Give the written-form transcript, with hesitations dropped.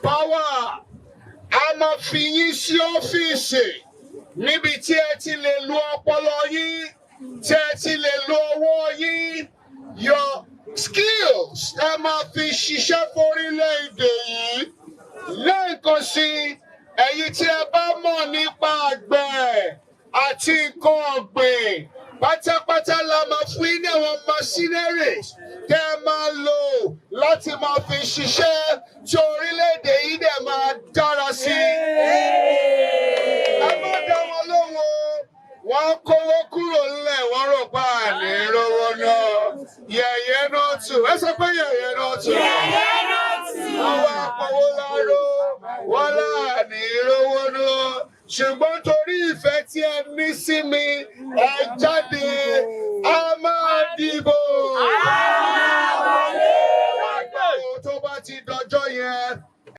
power. A máa fi yín sí ọ́fíìsì níbi tí ẹ ti lè lo ọpọlọ yín, tí ẹ ti lè lo ọwọ́ yín, your skills ẹ máa fi ṣiṣẹ́ fórílẹ̀-èdè yìí. Lẹ́ẹ̀kan sí, ẹ̀yin tí ẹ bá mọ̀ nípa àgbẹ̀ àti nǹkan ọ̀gbìn, pátápátá la máa fún yín ní àwọn machineries tẹ́ ẹ máa lò láti máa fi ṣiṣẹ́ tí orílẹ̀-èdè yìí dẹ̀ máa dára sí. Ẹ má dá wọn lóhùn o, wọ́n kówó kúrò nílẹ̀, wọ́n rò pé àní rówó náà. Yẹ̀yẹ́ náà tù, ẹ sọ pé yẹ̀yẹ́ náà tù. Yẹ̀yẹ́ náà tù. Àwọn àpòwò láró, wọ́n láàní rówó náà. Ṣùgbọ́n torí ìfẹ́ tí ẹ ní sí mi, ẹ jáde, a máa dìbò.